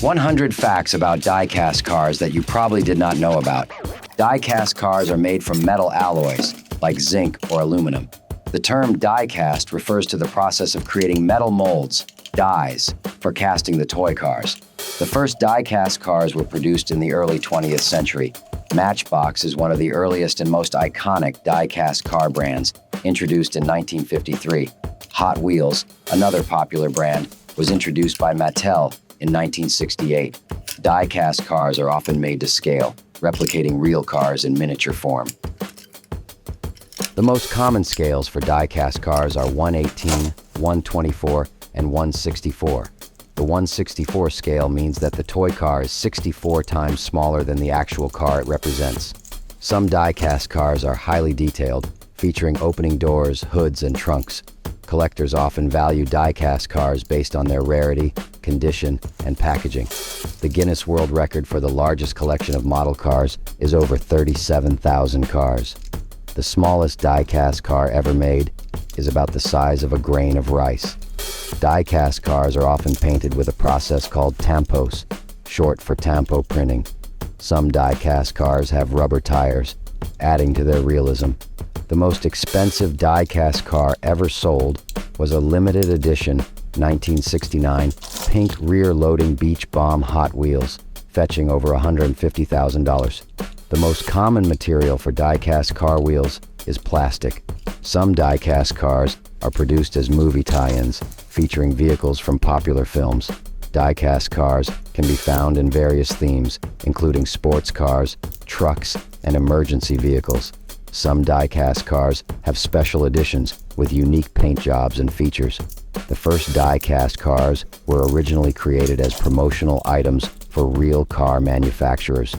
100 facts about die-cast cars that you probably did not know about. Die-cast cars are made from metal alloys, like zinc or aluminum. The term die-cast refers to the process of creating metal molds, dies, for casting the toy cars. The first die-cast cars were produced in the early 20th century. Matchbox is one of the earliest and most iconic die-cast car brands, introduced in 1953. Hot Wheels, another popular brand, was introduced by Mattel in 1968. Die-cast cars are often made to scale, replicating real cars in miniature form. The most common scales for die-cast cars are 118, 124, and 164. The 164 scale means that the toy car is 64 times smaller than the actual car it represents. Some die-cast cars are highly detailed, featuring opening doors, hoods, and trunks. Collectors often value die-cast cars based on their rarity, condition, and packaging. The Guinness World Record for the largest collection of model cars is over 37,000 cars. The smallest die-cast car ever made is about the size of a grain of rice. Die-cast cars are often painted with a process called tampos, short for tampo printing. Some die-cast cars have rubber tires, adding to their realism. The most expensive die-cast car ever sold was a limited edition 1969 pink rear-loading beach bomb Hot Wheels, fetching over $150,000. The most common material for die-cast car wheels is plastic. Some die-cast cars are produced as movie tie-ins, featuring vehicles from popular films. Die-cast cars can be found in various themes, including sports cars, trucks, and emergency vehicles. Some die-cast cars have special editions with unique paint jobs and features. The first die-cast cars were originally created as promotional items for real car manufacturers.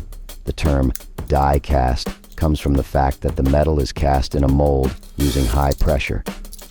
The term die-cast comes from the fact that the metal is cast in a mold using high pressure.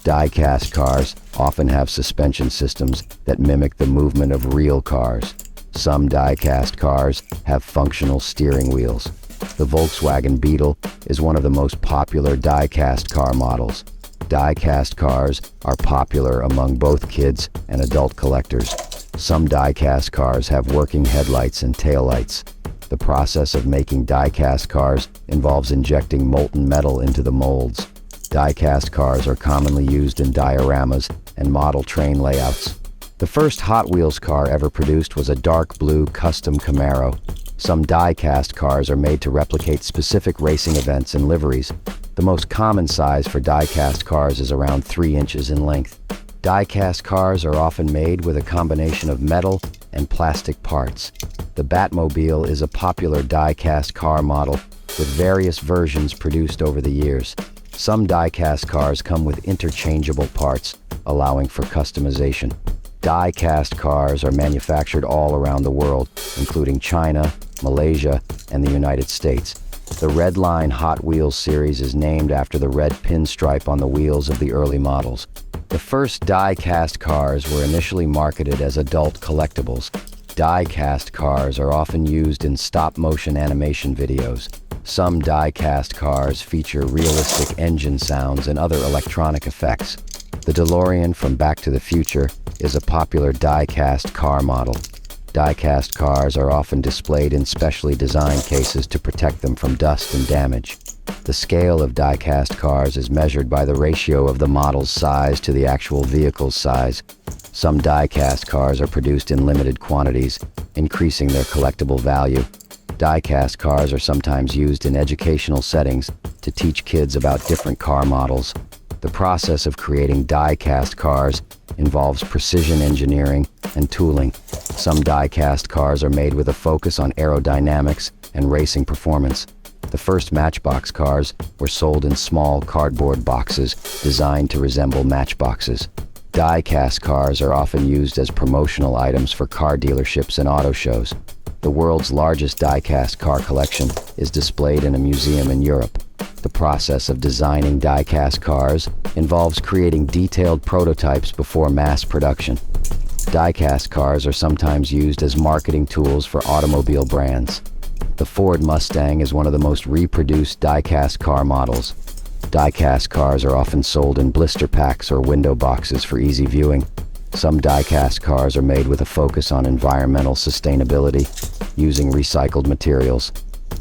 Die-cast cars often have suspension systems that mimic the movement of real cars. Some die-cast cars have functional steering wheels. The Volkswagen Beetle is one of the most popular die-cast car models. Die-cast cars are popular among both kids and adult collectors. Some die-cast cars have working headlights and taillights. The process of making die-cast cars involves injecting molten metal into the molds. Die-cast cars are commonly used in dioramas and model train layouts. The first Hot Wheels car ever produced was a dark blue custom Camaro. Some die-cast cars are made to replicate specific racing events and liveries. The most common size for die-cast cars is around 3 inches in length. Die-cast cars are often made with a combination of metal and plastic parts. The Batmobile is a popular die-cast car model with various versions produced over the years. Some die-cast cars come with interchangeable parts, allowing for customization. Die-cast cars are manufactured all around the world, including China, Malaysia, and the United States. The Redline Hot Wheels series is named after the red pinstripe on the wheels of the early models. The first die-cast cars were initially marketed as adult collectibles. Die-cast cars are often used in stop-motion animation videos. Some die-cast cars feature realistic engine sounds and other electronic effects. The DeLorean from Back to the Future is a popular die-cast car model. Die-cast cars are often displayed in specially designed cases to protect them from dust and damage. The scale of die-cast cars is measured by the ratio of the model's size to the actual vehicle's size. Some die-cast cars are produced in limited quantities, increasing their collectible value. Die-cast cars are sometimes used in educational settings to teach kids about different car models. The process of creating die-cast cars involves precision engineering and tooling. Some die-cast cars are made with a focus on aerodynamics and racing performance. The first Matchbox cars were sold in small cardboard boxes designed to resemble matchboxes. Die-cast cars are often used as promotional items for car dealerships and auto shows. The world's largest die-cast car collection is displayed in a museum in Europe. The process of designing die-cast cars involves creating detailed prototypes before mass production. Die-cast cars are sometimes used as marketing tools for automobile brands. The Ford Mustang is one of the most reproduced die-cast car models. Die-cast cars are often sold in blister packs or window boxes for easy viewing. Some die-cast cars are made with a focus on environmental sustainability, using recycled materials.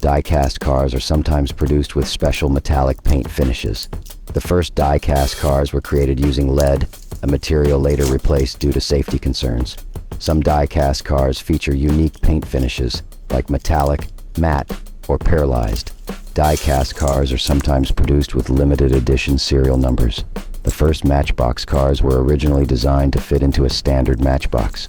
Die-cast cars are sometimes produced with special metallic paint finishes. The first die-cast cars were created using lead, a material later replaced due to safety concerns. Some die-cast cars feature unique paint finishes, like metallic, matte, or pearlized. Die-cast cars are sometimes produced with limited edition serial numbers. The first Matchbox cars were originally designed to fit into a standard Matchbox.